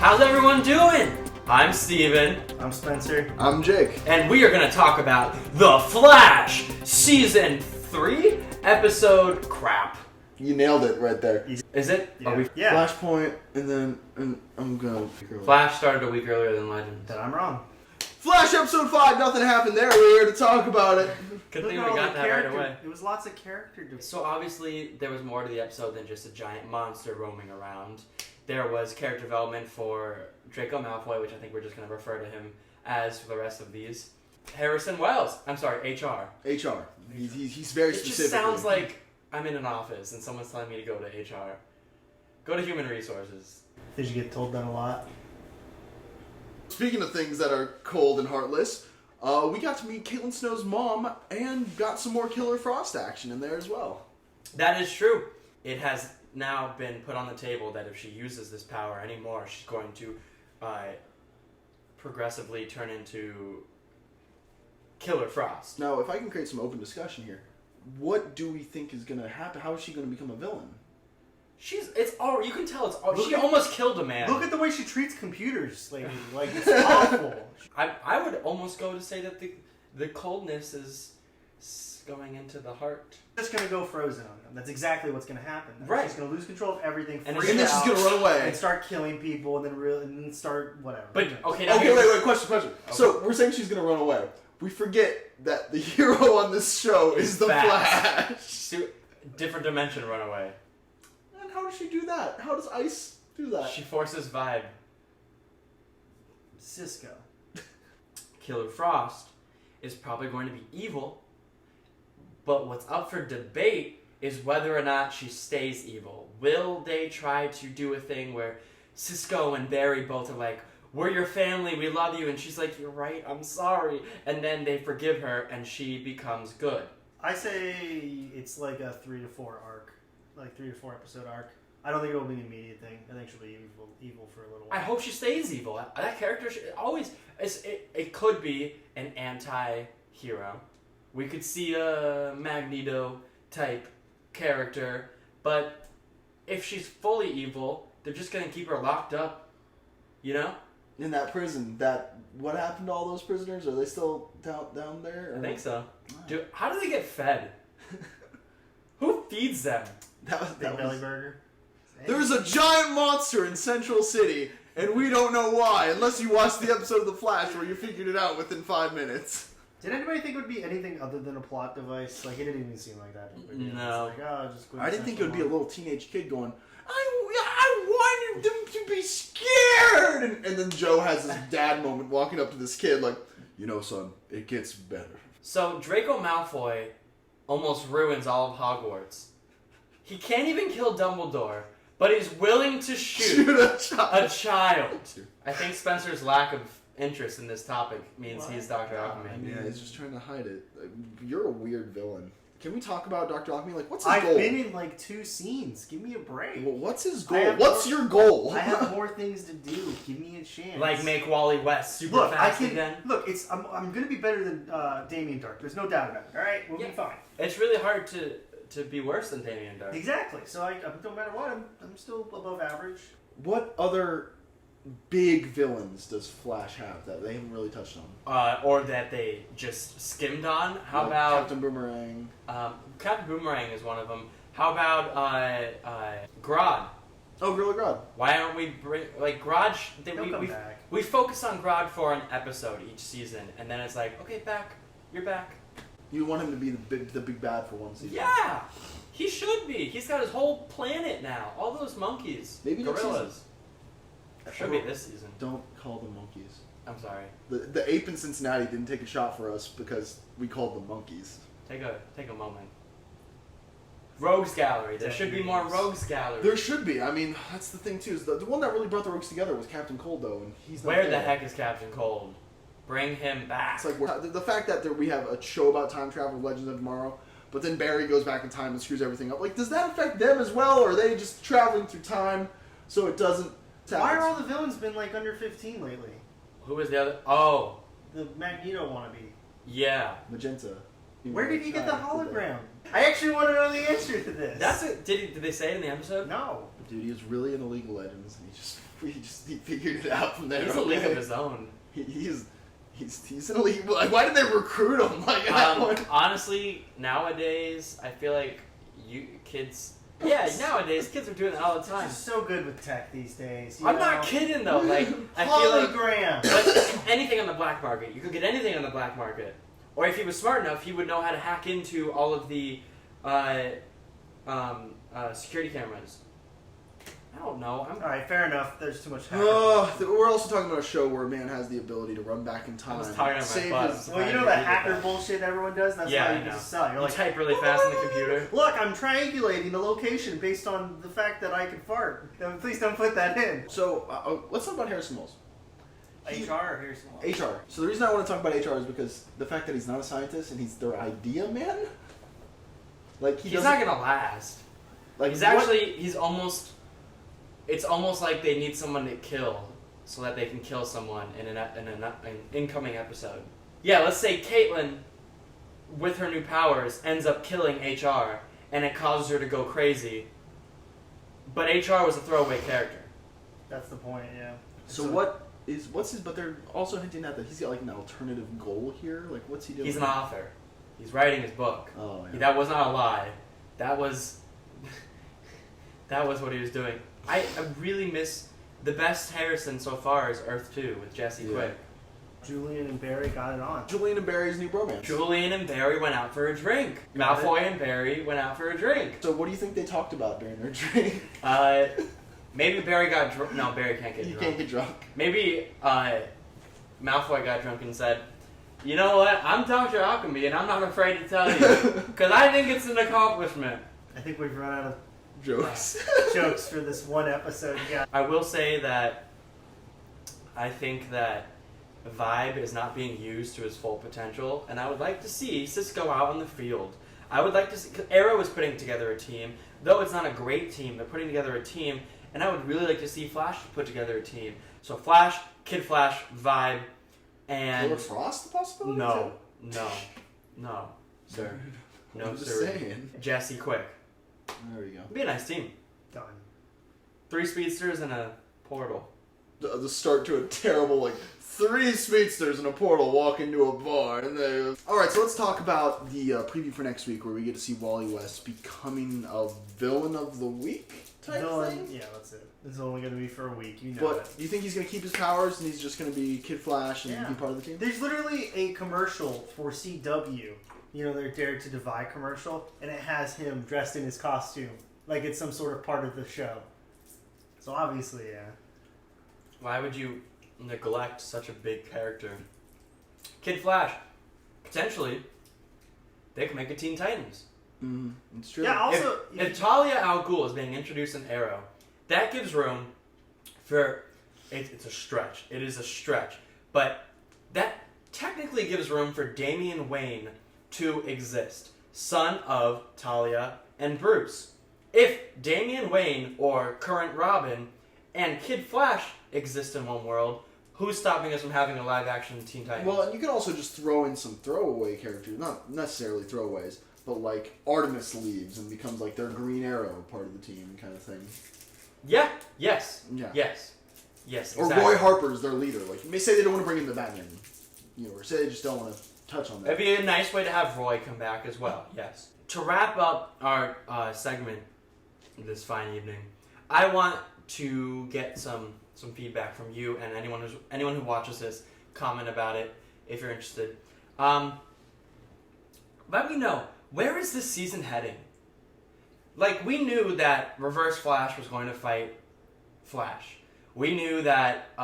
How's everyone doing? I'm Steven. I'm Spencer. I'm Jake. And we are going to talk about The Flash, Season 3, Episode crap. You nailed it right there. Is it? Yeah. Flashpoint, and I'm going to... Flash started a week earlier than Legends. Then I'm wrong. Flash Episode 5, nothing happened there. We're here to talk about it. Good thing we got that right away. It was lots of character. So obviously, there was more to the episode than just a giant monster roaming around. There was character development for Draco Malfoy, which I think we're just going to refer to him as for the rest of these. Harrison Wells. I'm sorry, HR. HR. He's very specific. It just sounds like I'm in an office and someone's telling me to go to HR. Go to Human Resources. Did you get told that a lot? Speaking of things that are cold and heartless, we got to meet Caitlin Snow's mom and got some more Killer Frost action in there as well. That is true. It has now been put on the table that if she uses this power anymore, she's going to progressively turn into Killer Frost. Now, if I can create some open discussion here, what do we think is going to happen? How is she going to become a villain? You can tell she almost killed a man. Look at the way she treats computers lately. Like, it's awful. I would almost go to say that the coldness is going into the heart. Just going to go frozen on them. That's exactly what's going to happen. Right. She's going to lose control of everything, and then she's going to run away. And start killing people, and then start whatever. But, okay, wait, question. Okay. So, we're saying she's going to run away. We forget that the hero on this show is the Flash. Different dimension run away. And how does she do that? How does Ice do that? She forces vibe. Cisco. Killer Frost is probably going to be evil, but what's up for debate is whether or not she stays evil. Will they try to do a thing where Cisco and Barry both are like, we're your family, we love you, and she's like, you're right, I'm sorry, and then they forgive her and she becomes good? I say it's like a 3 to 4 arc, like 3 to 4 episode arc. I don't think it'll be an immediate thing. I think she'll be evil for a little while. I hope she stays evil. That character it could be an anti-hero. We could see a Magneto type character, but if she's fully evil, they're just gonna keep her locked up, you know? In that prison, what happened to all those prisoners? Are they still down there? Or? I think so. Dude, how do they get fed? Who feeds them? That was belly burger. There's a giant monster in Central City, and we don't know why, unless you watched the episode of The Flash where you figured it out within 5 minutes. Did anybody think it would be anything other than a plot device? Like, it didn't even seem like that. No. Like, I didn't think it would be a little teenage kid going, I wanted them to be scared! And then Joe has this dad moment walking up to this kid like, you know, son, it gets better. So Draco Malfoy almost ruins all of Hogwarts. He can't even kill Dumbledore, but he's willing to shoot a child. I think Spencer's lack of interest in this topic means he's Dr. Aquaman. Yeah, he's just trying to hide it. You're a weird villain. Can we talk about Dr. Aquaman? Like, what's his goal? I've been in like 2 scenes. Give me a break. Well, what's his goal? What's your goal? I have more things to do. Give me a chance. Like make Wally West super fast again. Look, I'm going to be better than Damien Dark. There's no doubt about it. All right, we'll be fine. It's really hard to be worse than Damien Dark. Exactly. So no matter what, I'm still above average. What other big villains does Flash have that they haven't really touched on? Or that they just skimmed on? How about Captain Boomerang? Captain Boomerang is one of them. How about Grodd? Oh, Gorilla Grodd. Why aren't we Grodd? We focus on Grodd for an episode each season, and then it's like, okay, you're back. You want him to be the big bad for one season? Yeah, he should be. He's got his whole planet now. All those monkeys, maybe gorillas. Should be this season. Don't call them monkeys. I'm sorry. The ape in Cincinnati didn't take a shot for us because we called them monkeys. Take a moment. Rogues Gallery. There should be more Rogues Gallery. There should be. I mean, that's the thing too. Is the one that really brought the Rogues together was Captain Cold, though, and he's not Where there. the heck is Captain Cold? Bring him back. It's like the fact that we have a show about time travel, Legends of Tomorrow, but then Barry goes back in time and screws everything up. Like, does that affect them as well, or are they just traveling through time so it doesn't? Why are all the villains been like under 15 lately? Who was the other? Oh, the Magneto wannabe. Yeah. Magenta. Where did he get the hologram? I actually want to know the answer to this. That's it. Did they say it in the episode? No. Dude, he was really into League of Legends, and he figured it out from there. He's a league of his own. He's in a league. Like, why did they recruit him? Like, at that point? Honestly, nowadays I feel like kids. Yeah, nowadays kids are doing that all the time. He's so good with tech these days. I'm not kidding though. Like I feel like hologram. anything on the black market. You could get anything on the black market. Or if he was smart enough, he would know how to hack into all of the security cameras. I don't know. All right, fair enough. There's too much. We're also talking about a show where a man has the ability to run back in time. I was talking about my butt. Well, you know that hacker bullshit everyone does? That's yeah, why you just sell. You're like, type really fast on the computer. Look, I'm triangulating the location based on the fact that I can fart. Please don't put that in. So, let's talk about Harrison Wells. HR or Harrison Wells? HR. So the reason I want to talk about HR is because the fact that he's not a scientist and he's their idea man. Like he's not gonna last. Like he's almost. It's almost like they need someone to kill so that they can kill someone in an incoming episode. Yeah, let's say Caitlin, with her new powers, ends up killing HR, and it causes her to go crazy. But HR was a throwaway character. That's the point, yeah. So what's his? But they're also hinting at that he's got like an alternative goal here. Like, what's he doing? He's an author. He's writing his book. Oh, yeah. That was not a lie. That was what he was doing. I really miss the best Harrison so far is Earth 2 with Jesse Quick. Julian and Barry got it on. Julian and Barry's new bromance. Julian and Barry went out for a drink. Malfoy and Barry went out for a drink. So what do you think they talked about during their drink? Maybe Barry got drunk. No, Barry can't get drunk. He can't get drunk. Maybe Malfoy got drunk and said, "You know what? I'm Dr. Alchemy and I'm not afraid to tell you. Because I think it's an accomplishment." I think we've run out of jokes for this one episode. Yeah. I will say that I think that Vibe is not being used to his full potential, and I would like to see Cisco out on the field. I would like to see, cause Arrow is putting together a team, though it's not a great team, they're putting together a team, and I would really like to see Flash put together a team. So Flash, Kid Flash, Vibe, and... Killer Frost, the possibility? No, sir. No, I'm just sir. saying. Jesse Quick. There you go. It'd be a nice team. Done. 3 speedsters and a portal. The start to a terrible, 3 speedsters in a portal walk into a bar. And they... Alright, so let's talk about the preview for next week where we get to see Wally West becoming a villain of the week type thing. Yeah, that's it. It's only going to be for a week, you know. But do you think he's going to keep his powers and he's just going to be Kid Flash and be part of the team? There's literally a commercial for CW. You know, their Dare to Defy commercial, and it has him dressed in his costume. Like it's some sort of part of the show. So obviously, yeah. Why would you neglect such a big character? Kid Flash. Potentially, they could make a Teen Titans. It's true. Yeah, also... If Talia al Ghul is being introduced in Arrow, that gives room for... It's a stretch. It is a stretch. But that technically gives room for Damian Wayne to exist, son of Talia and Bruce. If Damian Wayne or current Robin and Kid Flash exist in one world, who's stopping us from having a live-action Teen Titans? Well, and you can also just throw in some throwaway characters, not necessarily throwaways, but Artemis leaves and becomes their Green Arrow part of the team kind of thing. Yeah. Yes. Yeah. Yes. Yes. Or exactly. Roy Harper's their leader. They say they don't want to bring in the Batman, or say they just don't want to touch on that. It'd be a nice way to have Roy come back as well. Yes. To wrap up our segment this fine evening, I want to get some feedback from you and anyone who watches this. Comment about it if you're interested. Let me know, where is this season heading? We knew that Reverse Flash was going to fight Flash. We knew that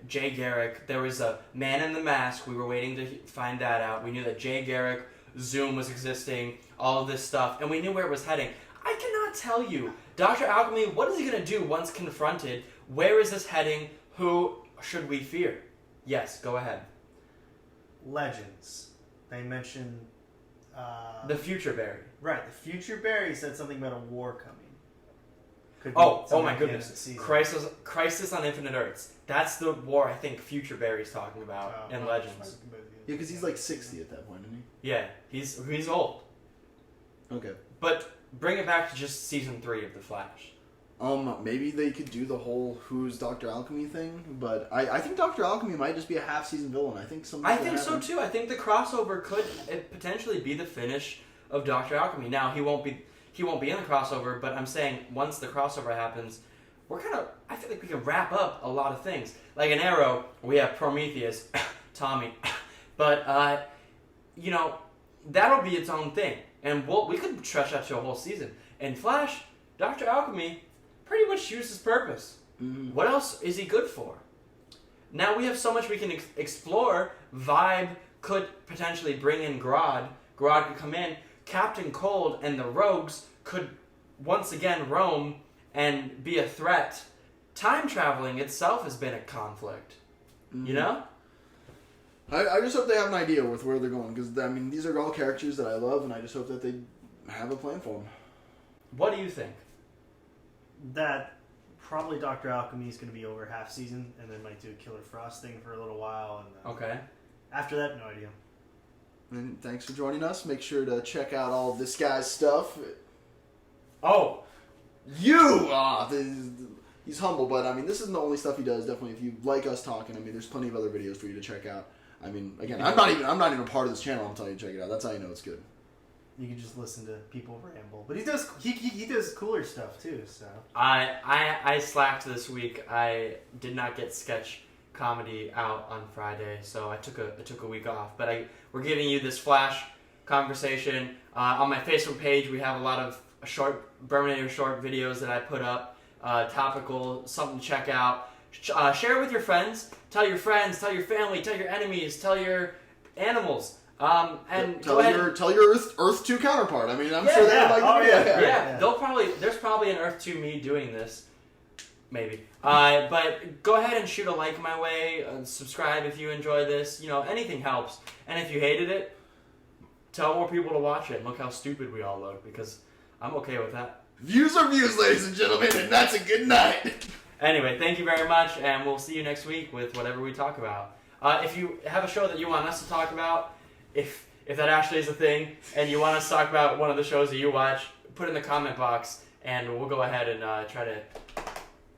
Jay Garrick, there was a man in the mask. We were waiting to find that out. We knew that Jay Garrick, Zoom was existing, all of this stuff, and we knew where it was heading. I cannot tell you, Dr. Alchemy, what is he going to do once confronted? Where is this heading? Who should we fear? Yes, go ahead. Legends. They mentioned... the future Barry. Right, the future Barry said something about a war coming. Oh my goodness. Crisis on Infinite Earths. That's the war I think future Barry's talking about in Legends. Yeah, because he's 60 at that point, isn't he? Yeah, he's old. Okay. But bring it back to just season 3 of The Flash. Maybe they could do the whole who's Dr. Alchemy thing, but I think Dr. Alchemy might just be a half-season villain. I think something. I think so too. I think the crossover could potentially be the finish of Dr. Alchemy. Now he won't be in the crossover, but I'm saying once the crossover happens, I feel like we can wrap up a lot of things. Like in Arrow, we have Prometheus, Tommy, but that'll be its own thing, and we could stretch that to a whole season. In Flash, Dr. Alchemy pretty much used his purpose. Mm-hmm. What else is he good for? Now we have so much we can explore. Vibe could potentially bring in Grodd. Grodd could come in. Captain Cold and the Rogues could once again roam and be a threat. Time traveling itself has been a conflict. Mm-hmm. You know? I just hope they have an idea with where they're going, because these are all characters that I love, and I just hope that they have a plan for them. What do you think? That probably Dr. Alchemy is going to be over half season, and then might do a Killer Frost thing for a little while, and Okay. after that, no idea. And thanks for joining us. Make sure to check out all of this guy's stuff. Oh, He's humble, but this isn't the only stuff he does. Definitely, if you like us talking, there's plenty of other videos for you to check out. Again, I'm not even a part of this channel. I'm telling you to check it out. That's how you know it's good. You can just listen to people ramble, but he does cooler stuff too. So I slacked this week. I did not get sketch comedy out on Friday, so I took a week off. But we're giving you this Flash conversation on my Facebook page. We have a lot of Buhrmanator short videos that I put up, topical, something to check out. Share it with your friends. Tell your friends. Tell your family. Tell your enemies. Tell your animals. And tell your Earth 2 counterpart. I'm sure they would like to do that. There's probably an Earth 2 me doing this. Maybe. But go ahead and shoot a like my way. Subscribe if you enjoy this. Anything helps. And if you hated it, tell more people to watch it. Look how stupid we all look, because I'm okay with that. Views are views, ladies and gentlemen, and that's a good night. Anyway, thank you very much, and we'll see you next week with whatever we talk about. If you have a show that you want us to talk about, if that actually is a thing, and you want us to talk about one of the shows that you watch, put it in the comment box, and we'll go ahead and try to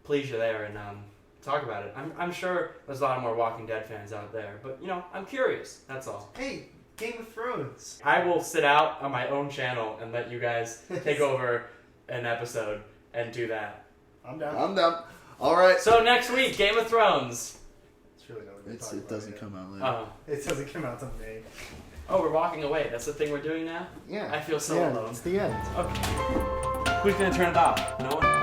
please you there and talk about it. I'm sure there's a lot of more Walking Dead fans out there, but I'm curious. That's all. hey, Game of Thrones. I will sit out on my own channel and let you guys take over an episode and do that. I'm down. I'm down. All right. So next week, Game of Thrones. It's really not what we're talking It about doesn't yet. come out later. Oh. It doesn't come out till May. Oh, we're walking away. That's the thing we're doing now? Yeah. I feel so Yeah, alone. it's the end. Okay. Who's going to turn it off? No one?